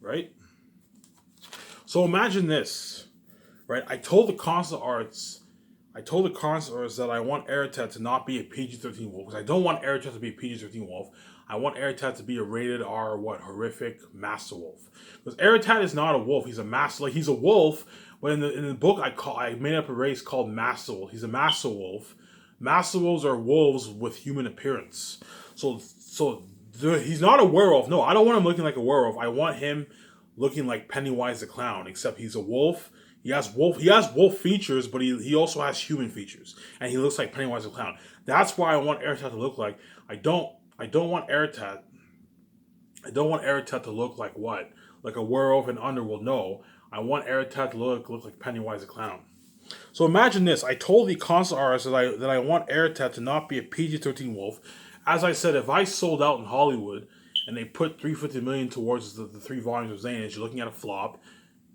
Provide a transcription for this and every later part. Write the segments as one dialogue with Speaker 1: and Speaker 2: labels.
Speaker 1: right? So imagine this, right? I told the concept arts that I want Aratat to not be a PG-13 wolf because I don't want Aratat to be a PG-13 wolf. I want Aratat to be a rated R, horrific master wolf. Because Aratat is not a wolf; he's a master. Like he's a wolf, but in the book I made up a race called Master Wolf. He's a master wolf. Master wolves are wolves with human appearance. He's not a werewolf. No, I don't want him looking like a werewolf. I want him looking like Pennywise the Clown, except he's a wolf. He has wolf features, but he also has human features, and he looks like Pennywise the Clown. That's why I want Aratat to look like. I don't want Aratat. I don't want Aratat to look like what? Like a werewolf in Underworld. No, I want Aratat to look like Pennywise the Clown. So imagine this. I told the console artist that I want Aratat to not be a PG-13 wolf. As I said, if I sold out in Hollywood and they put $350 million towards the three volumes of Zaynage, you're looking at a flop.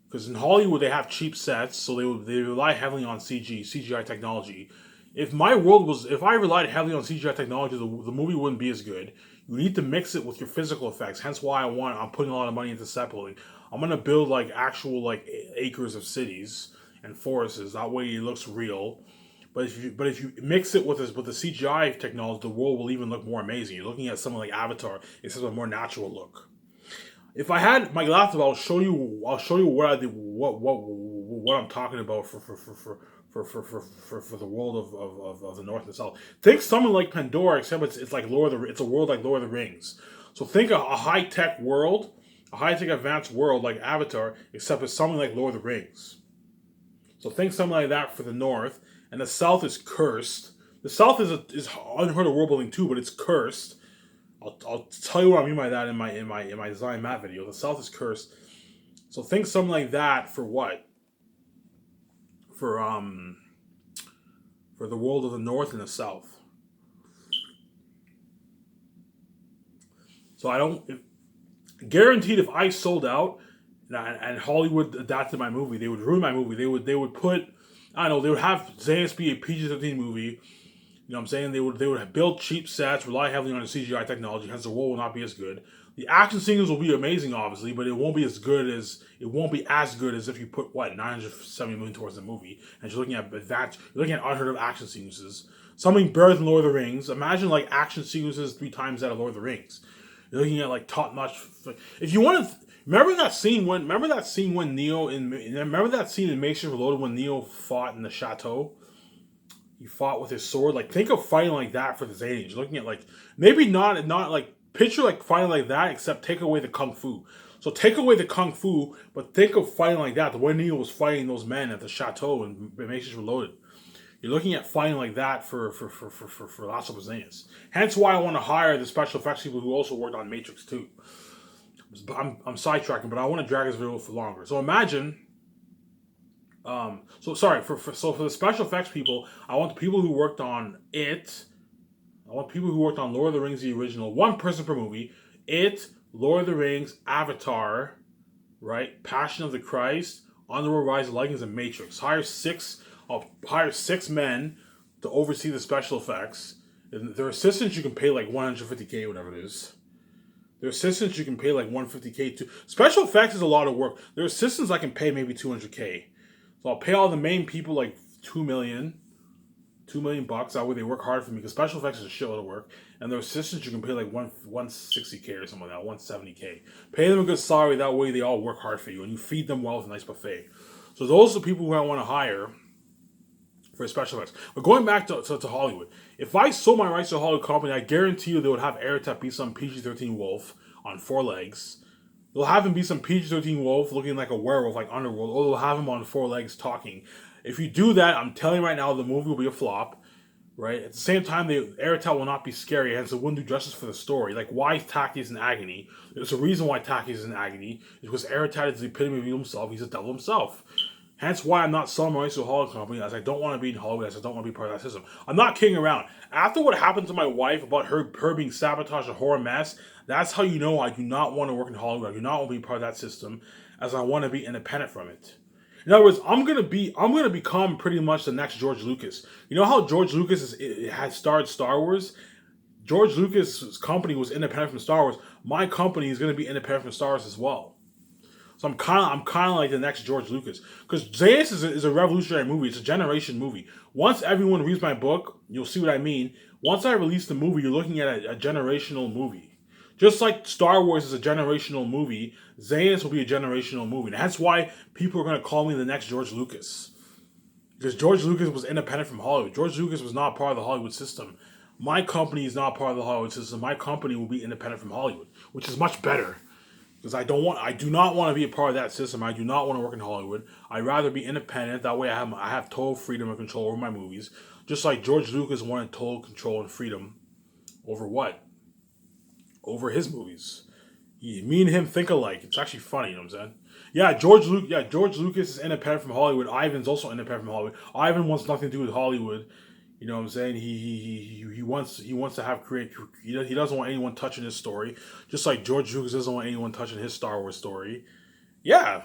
Speaker 1: Because in Hollywood they have cheap sets, so they rely heavily on CGI technology. If I relied heavily on CGI technology, the movie wouldn't be as good. You need to mix it with your physical effects. Hence why I'm putting a lot of money into set building. I'm gonna build like actual like acres of cities and forests. That way it looks real. But if you mix it with the CGI technology, the world will even look more amazing. You're looking at something like Avatar. It's just a more natural look. If I had my laptop, I'll show you what I did, what I'm talking about for the world of the North and South. Think something like Pandora, except it's like it's a world like Lord of the Rings. So think a high tech world, a high tech advanced world like Avatar, except it's something like Lord of the Rings. So think something like that for the North, and the South is cursed. The South is unheard of world building too, but it's cursed. I'll tell you what I mean by that in my design map video. The South is cursed. So think something like that for what? For the world of the North and the South. So guaranteed if I sold out and Hollywood adapted my movie, they would ruin my movie. They would put, I don't know, they would have Xanus be a PG-13 movie. You know what I'm saying? They would build cheap sets, rely heavily on the CGI technology, hence the world will not be as good. The action scenes will be amazing, obviously, but it won't be as good as if you put $970 million towards the movie, and you're looking at unheard of action sequences, something better than Lord of the Rings. Imagine like action sequences 3 times that of Lord of the Rings. You're looking at like top notch. If you want to remember that scene when in Matrix Reloaded when Neo fought in the chateau. He fought with his sword. Like, think of fighting like that for this age. Looking at, like, maybe not like, picture, like, fighting like that, except take away the kung fu. So take away the kung fu, but think of fighting like that. The way Neo was fighting those men at the chateau and Matrix Reloaded. You're looking at fighting like that for Last of Us. Hence why I want to hire the special effects people who also worked on Matrix 2. I'm sidetracking, but I want to drag this video for longer. So imagine... for the special effects people, I want the people who worked on It. I want people who worked on Lord of the Rings, the original, one person per movie. It, Lord of the Rings, Avatar, right? Passion of the Christ, Underworld, Rise of Legends, and Matrix. Hire six men to oversee the special effects. And their assistants you can pay like $150K, whatever it is. Their assistants you can pay like $150K to. Special effects is a lot of work. Their assistants I can pay maybe $200K. So I'll pay all the main people like $2 million bucks. That way they work hard for me because special effects is a shitload of work. And their assistants you can pay like $160K or something like that, $170K. Pay them a good salary. That way they all work hard for you and you feed them well with a nice buffet. So those are the people who I want to hire for special effects. But going back to Hollywood, if I sold my rights to a Hollywood company, I guarantee you they would have Aratat be some PG-13 wolf on 4 legs. They'll have him be some PG-13 wolf looking like a werewolf like Underworld, or they'll have him on 4 legs talking. If you do that, I'm telling you right now, the movie will be a flop, right? At the same time, Aratat will not be scary, hence it wouldn't do justice for the story. Like, why Taki is in agony? There's a reason why Taki is in agony. It's because Aratat is the epitome of himself. He's a devil himself. Hence why I'm not selling my rights to a Hollywood company, as I don't want to be in Hollywood, as I don't want to be part of that system. I'm not kidding around. After what happened to my wife about her being sabotaged, a horror mess, that's how you know I do not want to work in Hollywood. I do not want to be part of that system, as I want to be independent from it. In other words, I'm gonna become pretty much the next George Lucas. You know how George Lucas had started Star Wars? George Lucas's company was independent from Star Wars. My company is gonna be independent from Star Wars as well. So I'm kind of like the next George Lucas, because Zayas is a revolutionary movie. It's a generation movie. Once everyone reads my book, you'll see what I mean. Once I release the movie, you're looking at a generational movie. Just like Star Wars is a generational movie, Zayas will be a generational movie. And that's why people are going to call me the next George Lucas. Because George Lucas was independent from Hollywood. George Lucas was not part of the Hollywood system. My company is not part of the Hollywood system. My company will be independent from Hollywood, which is much better. Because I do not want to be a part of that system. I do not want to work in Hollywood. I'd rather be independent. That way I have total freedom and control over my movies. Just like George Lucas wanted total control and freedom over what? Over his movies. Me and him think alike. It's actually funny, you know what I'm saying? George Lucas is independent from Hollywood. Ivan's also independent from Hollywood. Ivan wants nothing to do with Hollywood. You know what I'm saying? He wants to have create. He doesn't want anyone touching his story. Just like George Lucas doesn't want anyone touching his Star Wars story. Yeah,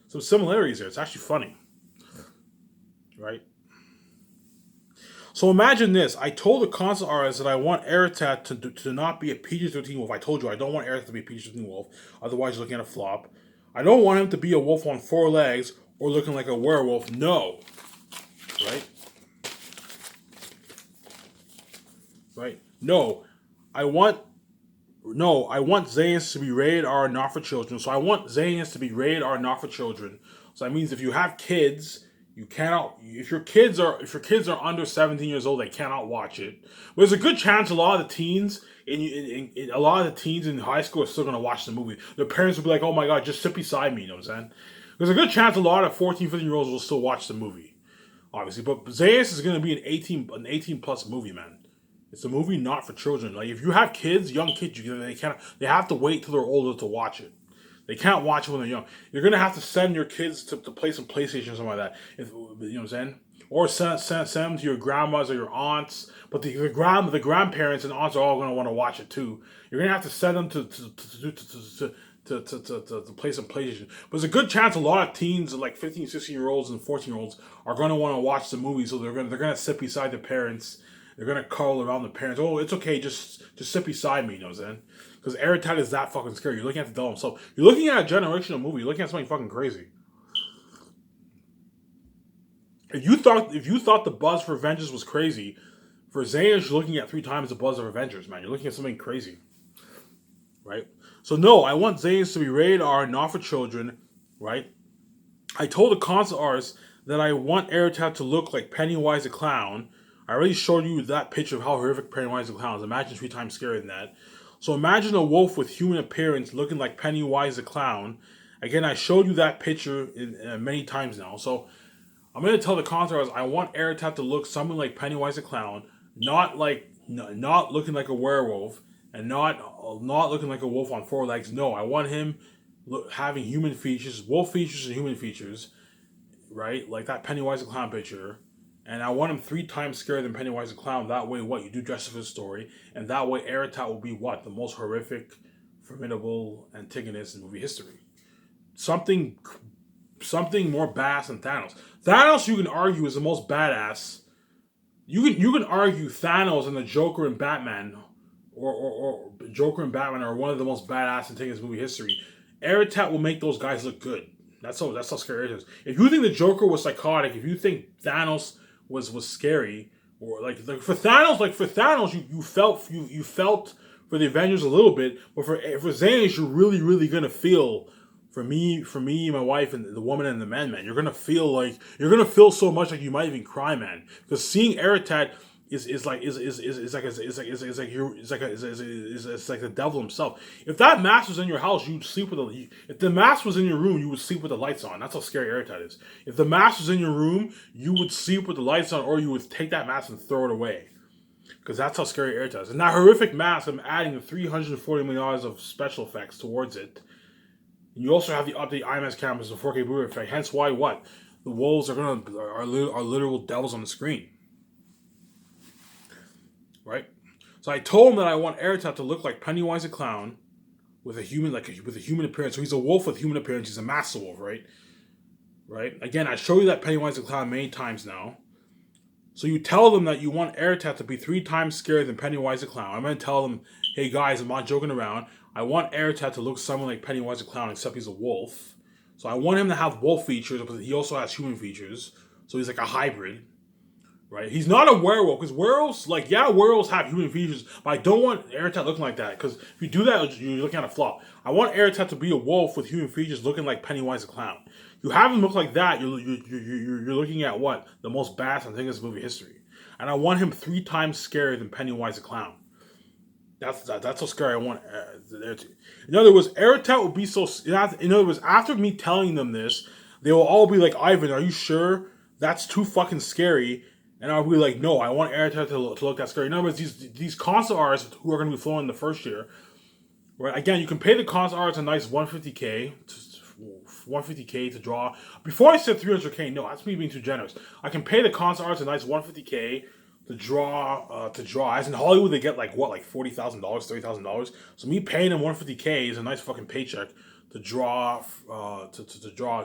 Speaker 1: some similarities there. It's actually funny, right? So imagine this. I told the concept artist that I want Aratat to not be a PG-13 wolf. I told you I don't want Aratat to be a PG-13 wolf. Otherwise, you're looking at a flop. I don't want him to be a wolf on four legs or looking like a werewolf. No. Right? Right? No. I want Zayans to be rated R, not for children. So I want Zayans to be rated R, not for children. So that means if you have kids, you cannot. If your kids are under 17 years old, they cannot watch it. But there's a good chance a lot of the teens in high school are still going to watch the movie. Their parents will be like, "Oh my god, just sit beside me." You know what I'm saying? There's a good chance a lot of 14, 15-year-olds will still watch the movie, obviously. But Zayas is going to be an 18 plus movie, man. It's a movie not for children. Like if you have kids, young kids, they have to wait till they're older to watch it. They can't watch it when they're young. You're gonna have to send your kids to play some PlayStation or something like that. You know what I'm saying? Or send them to your grandmas or your aunts. But the grandparents and aunts are all gonna want to watch it too. You're gonna have to send them to play some PlayStation. But there's a good chance a lot of teens, like 15, 16-year-olds and 14-year-olds, are gonna want to watch the movie. So they're gonna sit beside their parents. They're gonna cuddle around the parents. Oh, it's okay, just sit beside me. You know what I'm saying? Because Aratat is that fucking scary. You're looking at the devil himself. You're looking at a generational movie. You're looking at something fucking crazy. If you thought the buzz for Avengers was crazy, for Zayas, you're looking at 3 times the buzz of Avengers, man. You're looking at something crazy, right? So no, I want Zayas to be rated R, not for children, right? I told the concept artist that I want Aratat to look like Pennywise the Clown. I already showed you that picture of how horrific Pennywise the Clown is. Imagine 3 times scarier than that. So imagine a wolf with human appearance looking like Pennywise the Clown. Again, I showed you that picture many times now. So I'm going to tell the contrast, I want Aratat to look something like Pennywise the Clown, not looking like a werewolf, and not looking like a wolf on 4 legs. No, I want him having human features, wolf features and human features, right? Like that Pennywise the Clown picture. And I want him 3 times scarier than Pennywise the Clown. That way, what? You do justice for the story. And that way, Aratat will be what? The most horrific, formidable antagonist in movie history. Something more badass than Thanos. Thanos, you can argue, is the most badass. You can argue Thanos and the Joker and Batman, or Joker and Batman are one of the most badass antagonists in movie history. Aratat will make those guys look good. That's how scary it is. If you think the Joker was psychotic, if you think Thanos was scary, or like for Thanos, you felt for the Avengers a little bit, but for Zayas, you're really gonna feel for me, my wife, and the woman and the man. You're gonna feel so much like you might even cry, man. Because seeing Aratat is like the devil himself. If that mask was in your house, you'd sleep with if the mask was in your room, you would sleep with the lights on. That's how scary Aratat is. If the mask was in your room, you would sleep with the lights on, or you would take that mask and throw it away. Because that's how scary Aratat is. And that horrific mask, I'm adding the $340 million of special effects towards it. And you also have the update IMAX cameras, the 4K Blu-ray effect. Hence why what? The wolves are literal devils on the screen. Right? So I told him that I want Aratat to look like Pennywise the Clown with a human appearance. So he's a wolf with human appearance. He's a master wolf, right? Right? Again, I showed you that Pennywise the Clown many times now. So you tell them that you want Aratat to be 3 times scarier than Pennywise the Clown. I'm going to tell them, hey guys, I'm not joking around. I want Aratat to look something like Pennywise the Clown, except he's a wolf. So I want him to have wolf features, but he also has human features. So he's like a hybrid, right? He's not a werewolf because werewolves, like, yeah, werewolves have human features, but I don't want Aratat looking like that because if you do that, you're looking at a flop. I want Aratat to be a wolf with human features, looking like Pennywise the Clown. You have him look like that, you're looking at what the most badass thing in this movie history, and I want him 3 times scarier than Pennywise the Clown. That's how scary I want there to. In other words, Aratat will be so. In other words, after me telling them this, they will all be like, "Ivan, are you sure that's too fucking scary?" And I'll be like, "No, I want Aratat to look that scary." In other words, these concept artists who are going to be flowing the first year, right? Again, you can pay the concept artists a nice 150K to draw. Before I said 300K, no, that's me being too generous. I can pay the concept artists a nice 150K to draw. As in Hollywood, they get like what, like $40,000, $30,000. So me paying them 150K is a nice fucking paycheck to draw, to draw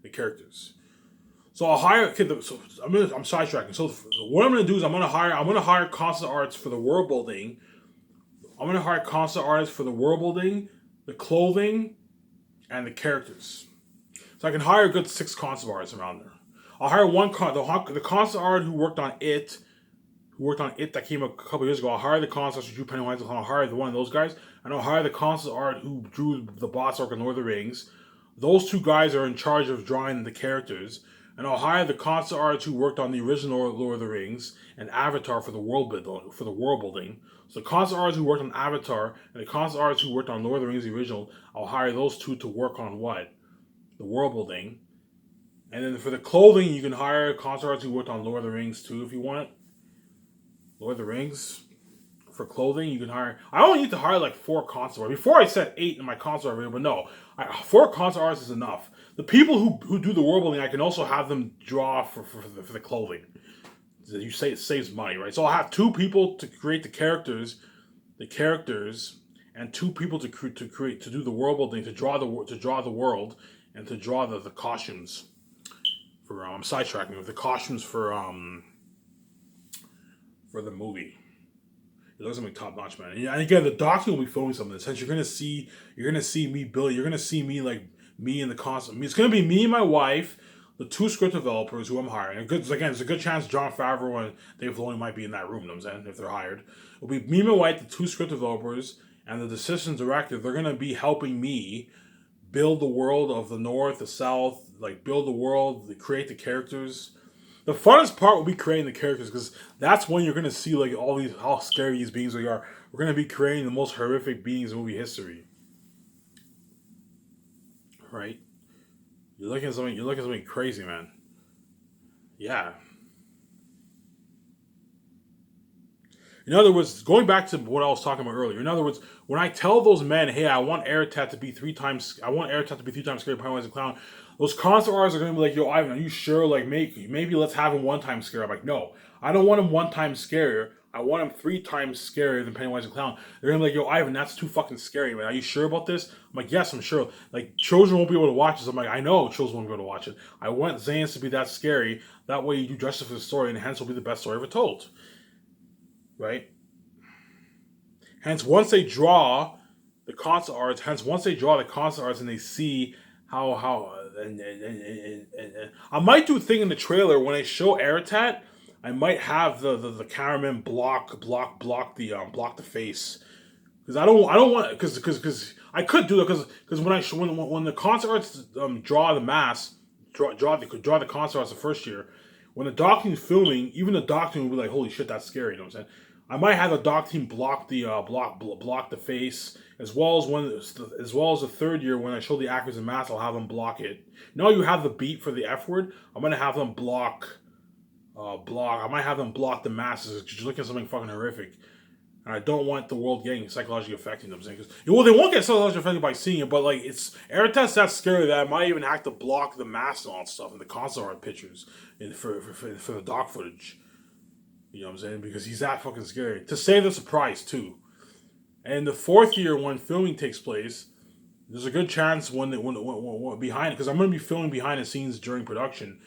Speaker 1: the characters. So I'll hire. Okay, so I'm sidetracking. So what I'm gonna do is I'm gonna hire concept artists for the world building. I'm gonna hire concept artists for the world building, the clothing, and the characters. So I can hire a good 6 concept artists around there. I'll hire the concept artist who worked on it, that came a couple years ago. I'll hire the concept artist who drew Pennywise. I'll hire one of those guys, and I'll hire the concept art who drew the boss arc in Lord of the Rings. Those 2 guys are in charge of drawing the characters, and I'll hire the concept artist who worked on the original Lord of the Rings and Avatar for the world building. So the concept artist who worked on Avatar and the concept artist who worked on Lord of the Rings the original, I'll hire those 2 to work on what? The world building. And then for the clothing, you can hire concept artists who worked on Lord of the Rings too if you want. Lord of the Rings. For clothing, you can hire. I only need to hire like 4 concept artists. Before I said 8 in my concept art video, but no, 4 concept artists is enough. The people who do the world building, I can also have them draw for the clothing. You say it saves money, right? So I'll have 2 people to create the characters, and 2 people to do the world building, to draw the world, and to draw the costumes. For I'm sidetracking with the costumes for the movie. It looks like top notch, man. And again, the doctor will be filming some of this. Since you're gonna see me build. You're gonna see me like me in the costume. It's gonna be me and my wife, the 2 script developers who I'm hiring. There's a good chance Jon Favreau and Dave Filoni might be in that room. You know what I'm saying, if they're hired, it'll be me and my wife, the 2 script developers, and the assistant director. They're gonna be helping me build the world of the North, the South, like build the world, create the characters. The funnest part will be creating the characters because that's when you're gonna see like all these how scary these beings really are. We're gonna be creating the most horrific beings in movie history, right? You're looking at something crazy, man. Yeah. In other words, going back to what I was talking about earlier. In other words, when I tell those men, "Hey, I want Aratat to be 3 times scary Pennywise the Clown," those concept artists are going to be like, "Yo, Ivan, are you sure? Like, maybe let's have him 1 time scary." I'm like, "No, I don't want him 1 time scarier. I want him 3 times scarier than Pennywise the Clown." They're going to be like, "Yo, Ivan, that's too fucking scary, man. Are you sure about this?" I'm like, "Yes, I'm sure." Like, children won't be able to watch this. I'm like, "I know children won't be able to watch it. I want Zans to be that scary. That way you do justice for the story, and hence will be the best story ever told." Right? Hence, once they draw the concept arts, and they see how and I might do a thing in the trailer when I show Aratat. I might have the cameraman block the face because I don't want because I could do it because when the concept arts draw the mask draw the concept arts the first year, when the doc team's filming, even the doc team will be like, "Holy shit, that's scary." You know what I'm saying? I might have the doc team block the block the face as well as the 3rd year when I show the actors in masks. I'll have them block it. Now you have the beat for the F word. I'm gonna have them block. I might have them block the masses. You're looking at something fucking horrific, and I don't want the world getting psychologically affected. You know what I'm saying? Well, they won't get psychologically affected by seeing it, but like it's Aratat's that scary that I might even have to block the masks and all that stuff and the concept art pictures for the doc footage. You know what I'm saying? Because he's that fucking scary. To save the surprise, too. And the 4th year, when filming takes place, there's a good chance when behind, because I'm going to be filming behind the scenes during production.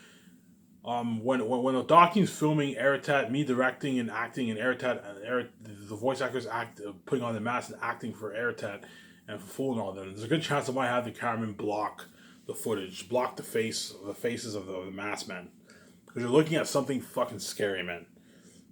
Speaker 1: When the doc team's filming Aratat, me directing and acting, and the voice actors putting on the mask and acting for Aratat, and for fooling all them. There's a good chance I might have the cameraman block the footage, block the faces of the masked men, because you're looking at something fucking scary, man.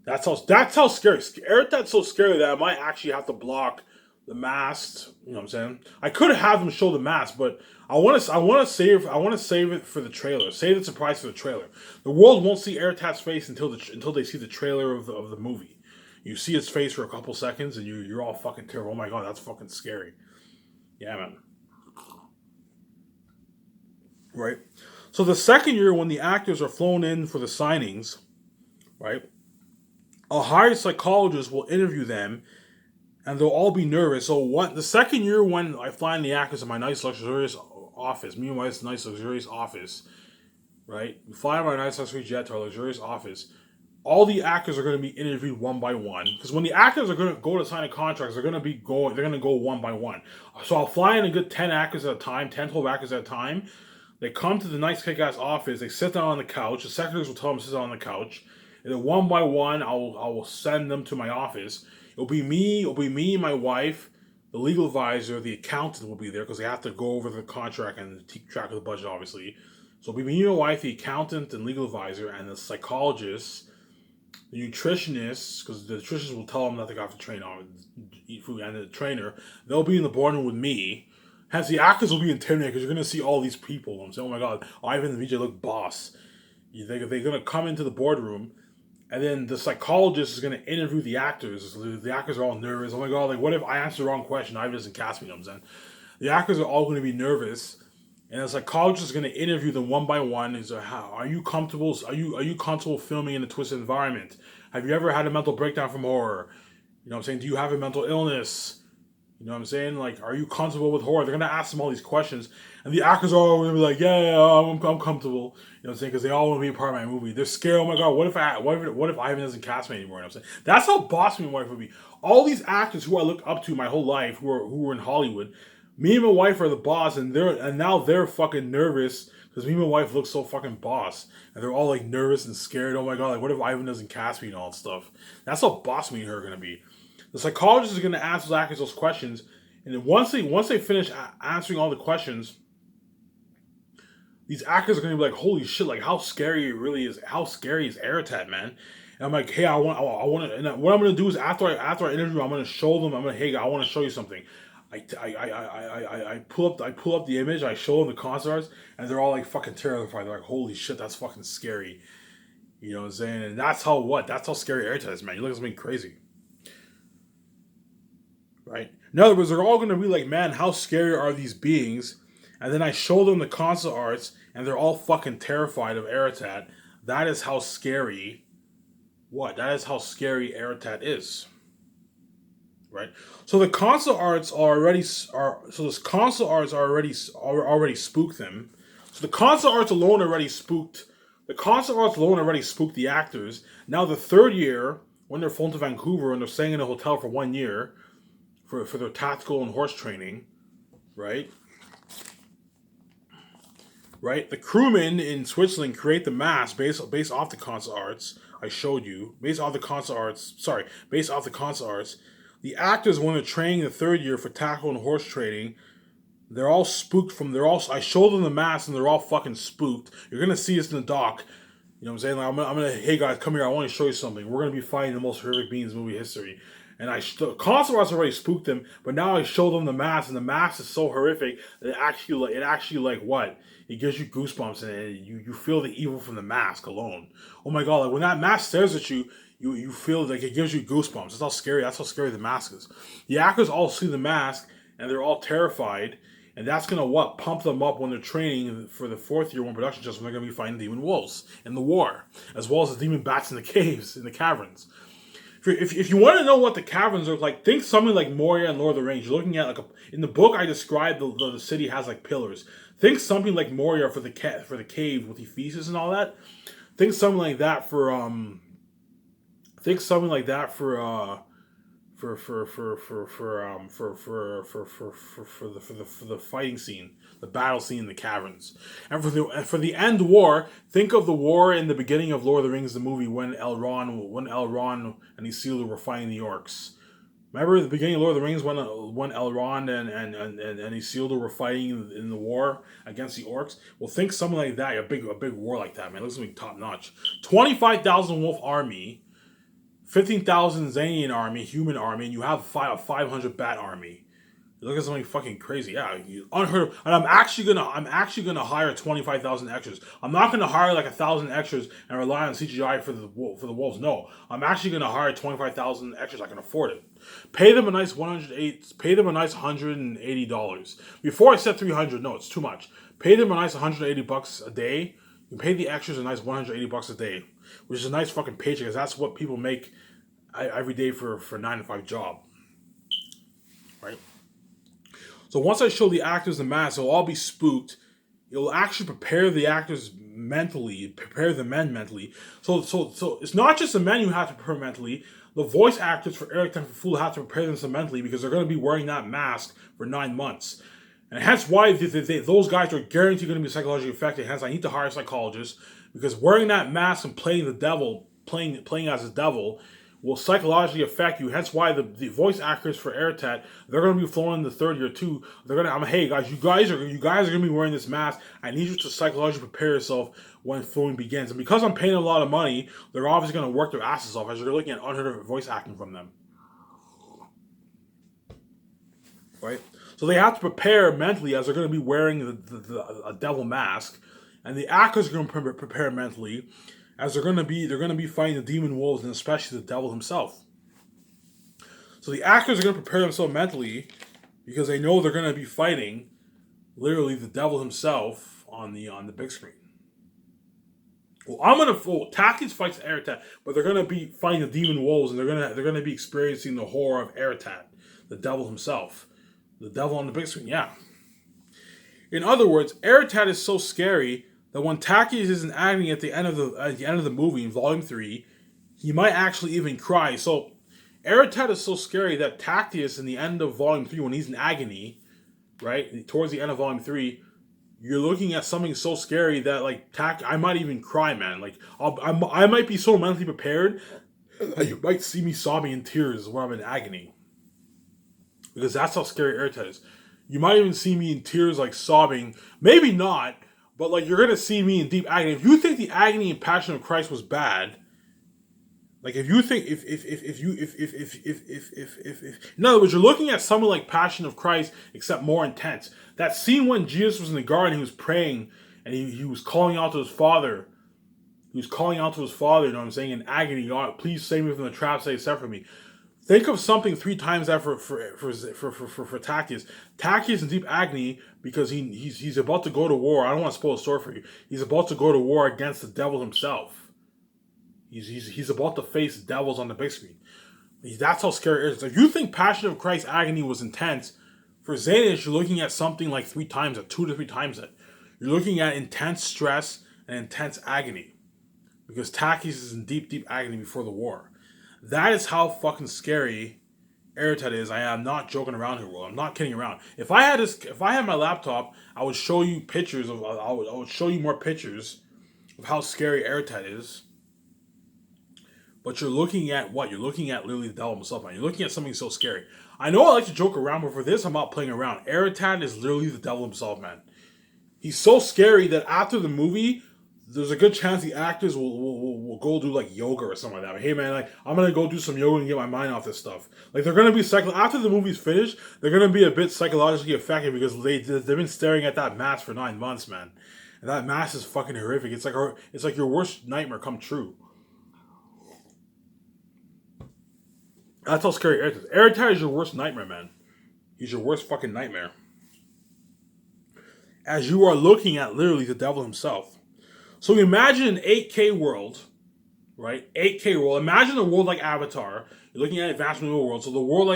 Speaker 1: That's how scary. Aratat's so scary that I might actually have to block the mask. You know what I'm saying? I could have them show the mask, but I want to save it for the trailer. Save the surprise for the trailer. The world won't see Aratat's face until they see the trailer of the movie. You see his face for a couple seconds, and you're all fucking terrible. Oh my god, that's fucking scary. Yeah, man. Right. So the second year, when the actors are flown in for the signings, right, a hired psychologist will interview them, and they'll all be nervous. So the second year, when I fly in the actors in my nice luxurious office, me and my nice luxurious office, right? We fly in my nice luxurious jet to our luxurious office. All the actors are going to be interviewed one by one, because when the actors are going to go to sign a contract, they're going to go one by one. So I'll fly in a good 10 actors at a time, 10, 12 actors at a time. They come to the nice kick-ass office. They sit down on the couch. The secretaries will tell them to sit down on the couch. And then one by one, I will send them to my office. It'll be me, my wife, the legal advisor, the accountant will be there, because they have to go over the contract and keep track of the budget, obviously. So it'll be me, my wife, the accountant and legal advisor, and the psychologist, the nutritionist, because the nutritionist will tell them that they got to train on eat food, and the trainer. They'll be in the boardroom with me. Hence, the actors will be intimidated, because you're going to see all these people. I'm saying, oh my god, Ivan and VJ look boss. They're going to come into the boardroom, and then the psychologist is going to interview the actors. The actors are all nervous. Oh my god, like, what if I answer the wrong question? Ivan doesn't cast me, you know what I'm saying? The actors are all going to be nervous, and the psychologist is going to interview them one by one. Is how are you comfortable? Are you comfortable filming in a twisted environment? Have you ever had a mental breakdown from horror? You know what I'm saying? Do you have a mental illness? You know what I'm saying? Like, are you comfortable with horror? They're gonna ask them all these questions, and the actors are all gonna be like, "Yeah, I'm comfortable." You know what I'm saying? Because they all want to be a part of my movie. They're scared. Oh my god, what if Ivan doesn't cast me anymore? You know what I'm saying? That's how boss me my wife would be. All these actors who I look up to my whole life, who are in Hollywood, me and my wife are the boss, and now they're fucking nervous because me and my wife look so fucking boss, and they're all like nervous and scared. Oh my god, like, what if Ivan doesn't cast me and all that stuff? That's how boss me and her are gonna be. The psychologist is going to ask those actors those questions, and then once they finish answering all the questions, these actors are going to be like, "Holy shit! Like, how scary it really is? How scary is Aratat, man?" And I'm like, "Hey, I want to." And what I'm going to do is after I interview, I'm going to show them. Hey, I want to show you something. I pull up the image. I show them the concerts, and they're all like fucking terrified. They're like, "Holy shit, that's fucking scary." You know what I'm saying? And that's how scary Aratat is, man. You look at something crazy. Right? In other words, they're all going to be like, man, how scary are these beings? And then I show them the concept arts, and they're all fucking terrified of Aratat. That is how scary. That is how scary Aratat is. Right? So the concept arts already spooked them. So the concept arts alone already spooked. The concept arts alone already spooked the actors. Now the third year, when they're flown to Vancouver and they're staying in a hotel for 1 year, for their tactical and horse training, right? Right? The crewmen in Switzerland create the mask based off the concept arts I showed you. Based off the concept arts. The actors, when they're training the third year for tactical and horse training, they're all spooked I showed them the mask, and they're all fucking spooked. You're gonna see this in the doc. You know what I'm saying? Like, I'm gonna, hey guys, come here. I want to show you something. We're gonna be fighting the most horrific beings in movie history. And the concept arts already spooked them, but now I show them the mask, and the mask is so horrific that it actually what? It gives you goosebumps, and you feel the evil from the mask alone. Oh my god! Like, when that mask stares at you, you feel like it gives you goosebumps. That's how scary the mask is. The actors all see the mask, and they're all terrified, and that's gonna pump them up when they're training for the fourth year when production just when they're gonna be fighting demon wolves in the war, as well as the demon bats in the caves, in the caverns. If you want to know what the caverns are like, think something like Moria and Lord of the Rings. You're looking at in the book I described the city has like pillars. Think something like Moria for the cave with Ephesus and all that. Think something like that for the fighting scene, the battle scene in the caverns, and for the end war. Think of the war in the beginning of Lord of the Rings, the movie, when Elrond and Isildur were fighting the orcs. Remember the beginning of Lord of the Rings when Elrond and Isildur were fighting in the war against the orcs? Well, think something like that, a big war like that, man. It looks like top notch. 25,000 wolf army, 15,000 Zanian army, human army, and you have 500 bat army. You look at something fucking crazy, yeah, unheard of. And I'm actually gonna hire 25,000 extras. I'm not gonna hire like 1,000 extras and rely on CGI for the wolves. No, I'm actually gonna hire 25,000 extras. I can afford it. Pay them a nice 108. Pay them a nice $180. Before I said 300, no, it's too much. Pay them a nice $180 a day. You pay the extras a nice $180 a day, which is a nice fucking paycheck, because that's what people make every day for a 9 to 5 job, right? So once I show the actors the mask, they'll all be spooked. It'll actually prepare the actors mentally, prepare the men mentally. So it's not just the men you have to prepare mentally. The voice actors for Aratat and for Fool have to prepare themselves mentally, because they're going to be wearing that mask for 9 months. And hence why those guys are guaranteed going to be psychologically affected. Hence, I need to hire psychologists, because wearing that mask and playing the devil, playing as a devil, will psychologically affect you. Hence why the voice actors for Aratat, they're going to be flowing in the third year too. They're going to, hey guys, you guys are going to be wearing this mask. I need you to psychologically prepare yourself when filming begins. And because I'm paying a lot of money, they're obviously going to work their asses off, as you're looking at unheard of voice acting from them. Right? So they have to prepare mentally, as they're going to be wearing a devil mask, and the actors are going to prepare mentally, as they're going to be fighting the demon wolves, and especially the devil himself. So the actors are going to prepare themselves mentally, because they know they're going to be fighting literally the devil himself on the big screen. Well, Tactics fights Aratat, but they're going to be fighting the demon wolves, and they're going to be experiencing the horror of Aratat, the devil himself, the devil on the big screen. Yeah. In other words, Aratat is so scary that when Tactics is in agony at the end of the movie in Volume 3, he might actually even cry. So Aratat is so scary that Tactics in the end of Volume 3, when he's in agony, right, towards the end of Volume 3, you're looking at something so scary that, like, I might even cry, man. Like, I might be so mentally prepared that you might see me sobbing in tears when I'm in agony. Because that's how scary Aratat is. You might even see me in tears, like, sobbing. Maybe not, but, like, you're going to see me in deep agony. If you think the agony and Passion of Christ was bad, like, if you think, in other words, you're looking at something like Passion of Christ, except more intense. That scene when Jesus was in the garden, he was praying, and he was calling out to his Father. He was calling out to his Father, you know what I'm saying, in agony. God, please save me from the traps that he set for me. Think of something 3 times that for Tactics. Tactics is in deep agony because he's about to go to war. I don't want to spoil the story for you. He's about to go to war against the devil himself. He's about to face devils on the big screen. That's how scary it is. If you think Passion of Christ agony was intense, for Xanax, you're looking at something like 3 times it, 2 to 3 times it. You're looking at intense stress and intense agony, because Tactics is in deep, deep agony before the war. That is how fucking scary Aratat is. I am not joking around here, Will. I'm not kidding around. If I had my laptop, I would show you pictures of. I would show you more pictures of how scary Aratat is. But you're looking at what? You're looking at literally the devil himself, man. You're looking at something so scary. I know I like to joke around, but for this, I'm not playing around. Aratat is literally the devil himself, man. He's so scary that after the movie, there's a good chance the actors will go do like yoga or something like that. Like, hey man, like, I'm gonna go do some yoga and get my mind off this stuff. Like, they're gonna be after the movie's finished, they're gonna be a bit psychologically affected, because they've been staring at that mask for 9 months, man. And that mask is fucking horrific. It's like your worst nightmare come true. That's how scary Aratat is. Aratat is your worst nightmare, man. He's your worst fucking nightmare. As you are looking at literally the devil himself. So imagine an 8K world, right? 8K world. Imagine a world like Avatar. You're looking at advanced medieval world. So the world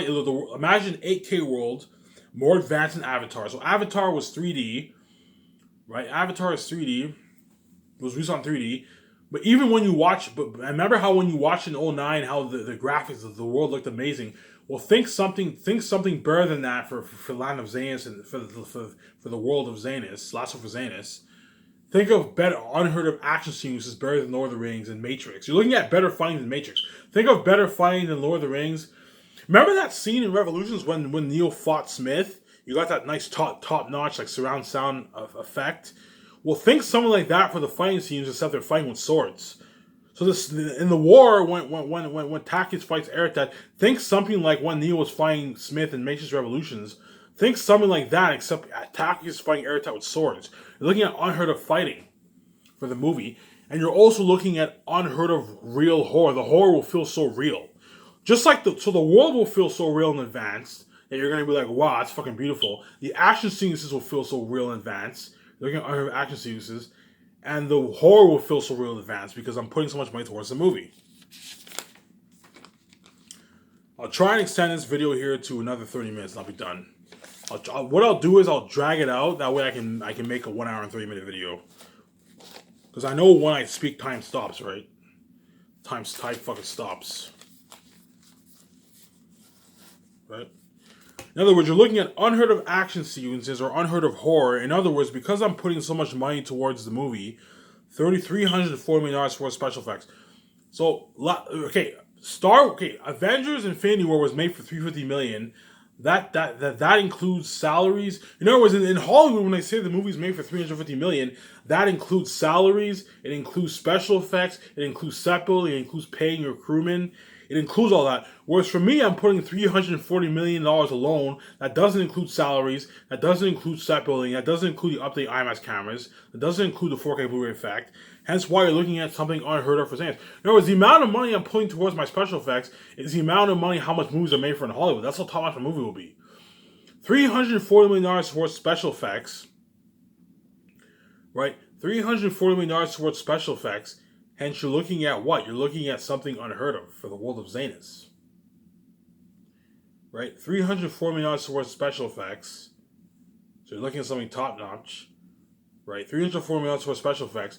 Speaker 1: imagine 8K world, more advanced than Avatar. So Avatar was 3D, right? Avatar is 3D. It was released on 3D. But even when you watch, but remember how when you watched in 2009, how the graphics of the world looked amazing. Well, think something better than that for Land of Xanus and for the world of Xanus, Last of Xanus. Think of better, unheard of action scenes is better than Lord of the Rings and Matrix. You're looking at better fighting than Matrix. Think of better fighting than Lord of the Rings. Remember that scene in Revolutions when Neo fought Smith? You got that nice top notch like surround sound effect. Well, think something like that for the fighting scenes, except they're fighting with swords. So this in the war when Takis fights Aratat, think something like when Neo was fighting Smith in Matrix Revolutions. Think something like that, except Takis is fighting Aratat with swords. You're looking at unheard of fighting for the movie, and you're also looking at unheard of real horror. The horror will feel so real, just like the world will feel so real in advance that you're gonna be like, wow, that's fucking beautiful. The action sequences will feel so real in advance. You're looking at unheard of action sequences. And the horror will feel so real in advance because I'm putting so much money towards the movie. I'll try and extend this video here to another 30 minutes and I'll be done. What I'll do is I'll drag it out. That way I can make a 1 hour and 30-minute video. Because I know when I speak, time stops, right? Time fucking stops. Right? In other words, you're looking at unheard of action sequences or unheard of horror. In other words, because I'm putting so much money towards the movie, $340 million for special effects. So, okay, Avengers Infinity War was made for $350 million. That includes salaries. In other words, in Hollywood, when they say the movie's made for $350 million, that includes salaries, it includes special effects, it includes set building, it includes paying your crewmen. It includes all that. Whereas for me, I'm putting $340 million alone. That doesn't include salaries. That doesn't include set building. That doesn't include the update IMAX cameras. That doesn't include the 4K Blu-ray effect. Hence why you're looking at something unheard of for Zanus. In other words, the amount of money I'm putting towards my special effects is the amount of money how much movies are made for in Hollywood. That's how top notch a movie will be. $340 million towards special effects. Right? $340 million towards special effects. Hence, you're looking at what? You're looking at something unheard of for the world of Zanus. Right? $340 million towards special effects. So you're looking at something top-notch. Right? $340 million towards special effects.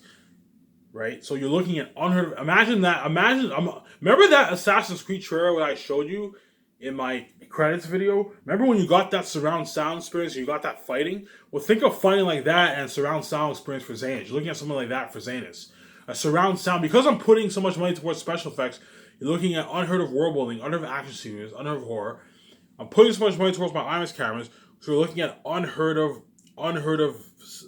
Speaker 1: Right? So you're looking at unheard of... Imagine that. Remember that Assassin's Creed trailer that I showed you in my credits video? Remember when you got that surround sound experience and you got that fighting? Well, think of fighting like that and surround sound experience for Zanus. You're looking at something like that for Zanus. A surround sound, because I'm putting so much money towards special effects, you're looking at unheard of world building, unheard of action scenes, unheard of horror. I'm putting so much money towards my IMAX cameras, so you're looking at unheard of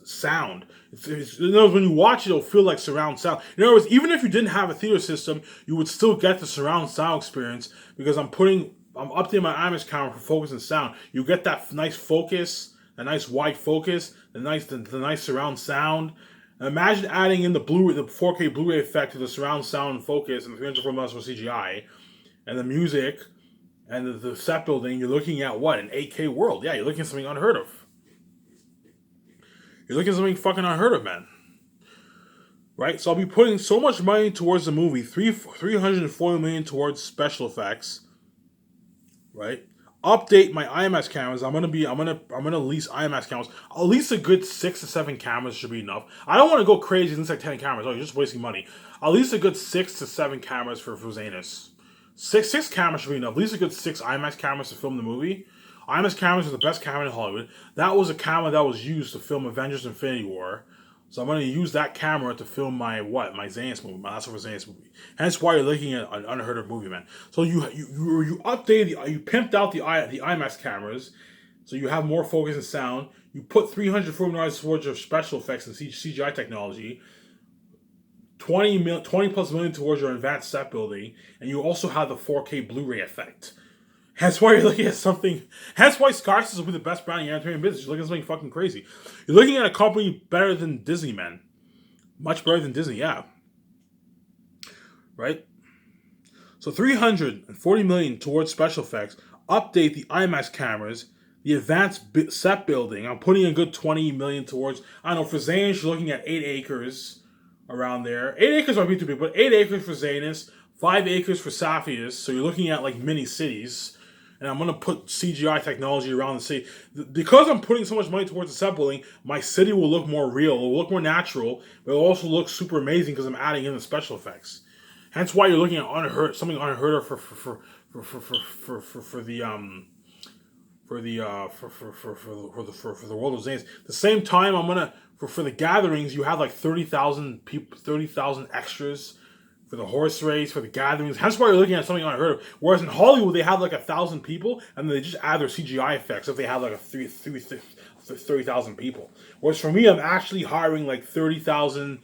Speaker 1: sound. When you watch it, it'll feel like surround sound. In other words, even if you didn't have a theater system, you would still get the surround sound experience because I'm updating my IMAX camera for focus and sound. You get that nice focus, a nice wide focus, the nice surround sound. Imagine adding in the 4K Blu-ray effect to the surround sound and focus and the 304 mm for CGI, and the music, and the set building. You're looking at what? An 8K world. Yeah, you're looking at something unheard of. You're looking at something fucking unheard of, man. Right? So I'll be putting so much money towards the movie, $340 million towards special effects. Right? Update my IMAX cameras. I'm gonna lease IMAX cameras. At least a good 6 to 7 cameras should be enough. I don't want to go crazy and it's like 10 cameras. Oh, you're just wasting money. At least a good 6 to 7 cameras for Zanus. Six cameras should be enough. At least a good 6 IMAX cameras to film the movie. IMAX cameras are the best camera in Hollywood. That was a camera that was used to film Avengers Infinity War. So I'm going to use that camera to film my Zanus movie, my Last of Us Zanus movie. Hence why you're looking at an unheard of movie, man. So you updated, you pimped out the IMAX cameras, so you have more focus and sound. You put $340 million towards your special effects and CGI technology, 20 plus million towards your advanced set building, and you also have the 4K Blu-ray effect. That's why you're looking at something. That's why Scarface will be the best brand in the entertainment business. You're looking at something fucking crazy. You're looking at a company better than Disney, man. Much better than Disney, yeah. Right? So $340 million towards special effects. Update the IMAX cameras. The advanced set building. I'm putting a good $20 million towards. I don't know, for Zanus, you're looking at 8 acres around there. 8 acres might be too big, but 8 acres for Zanus. 5 acres for Saphius. So you're looking at like mini cities. And I'm going to put CGI technology around the city. Because I'm putting so much money towards the set building, my city will look more real. It will look more natural. But it will also look super amazing because I'm adding in the special effects. Hence why you're looking at something unheard of for the world of Zanus. At the same time, I'm gonna for the gatherings, you have like 30,000 people, 30,000 extras for the horse race, for the gatherings. Hence why you're looking at something unheard of. Whereas in Hollywood, they have like 1,000 people, and they just add their CGI effects if they have like 30,000 people. Whereas for me, I'm actually hiring like 30,000.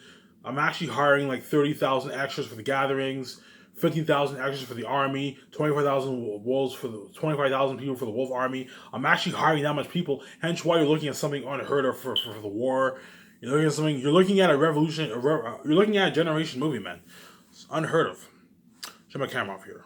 Speaker 1: I'm actually hiring like 30,000 extras for the gatherings, 15,000 extras for the army, 25,000 wolves for the 25,000 people for the wolf army. I'm actually hiring that much people. Hence why you're looking at something unheard of for the war. You're looking at something. You're looking at a revolution. You're looking at a generation movie, man. It's unheard of. Shut my camera off here.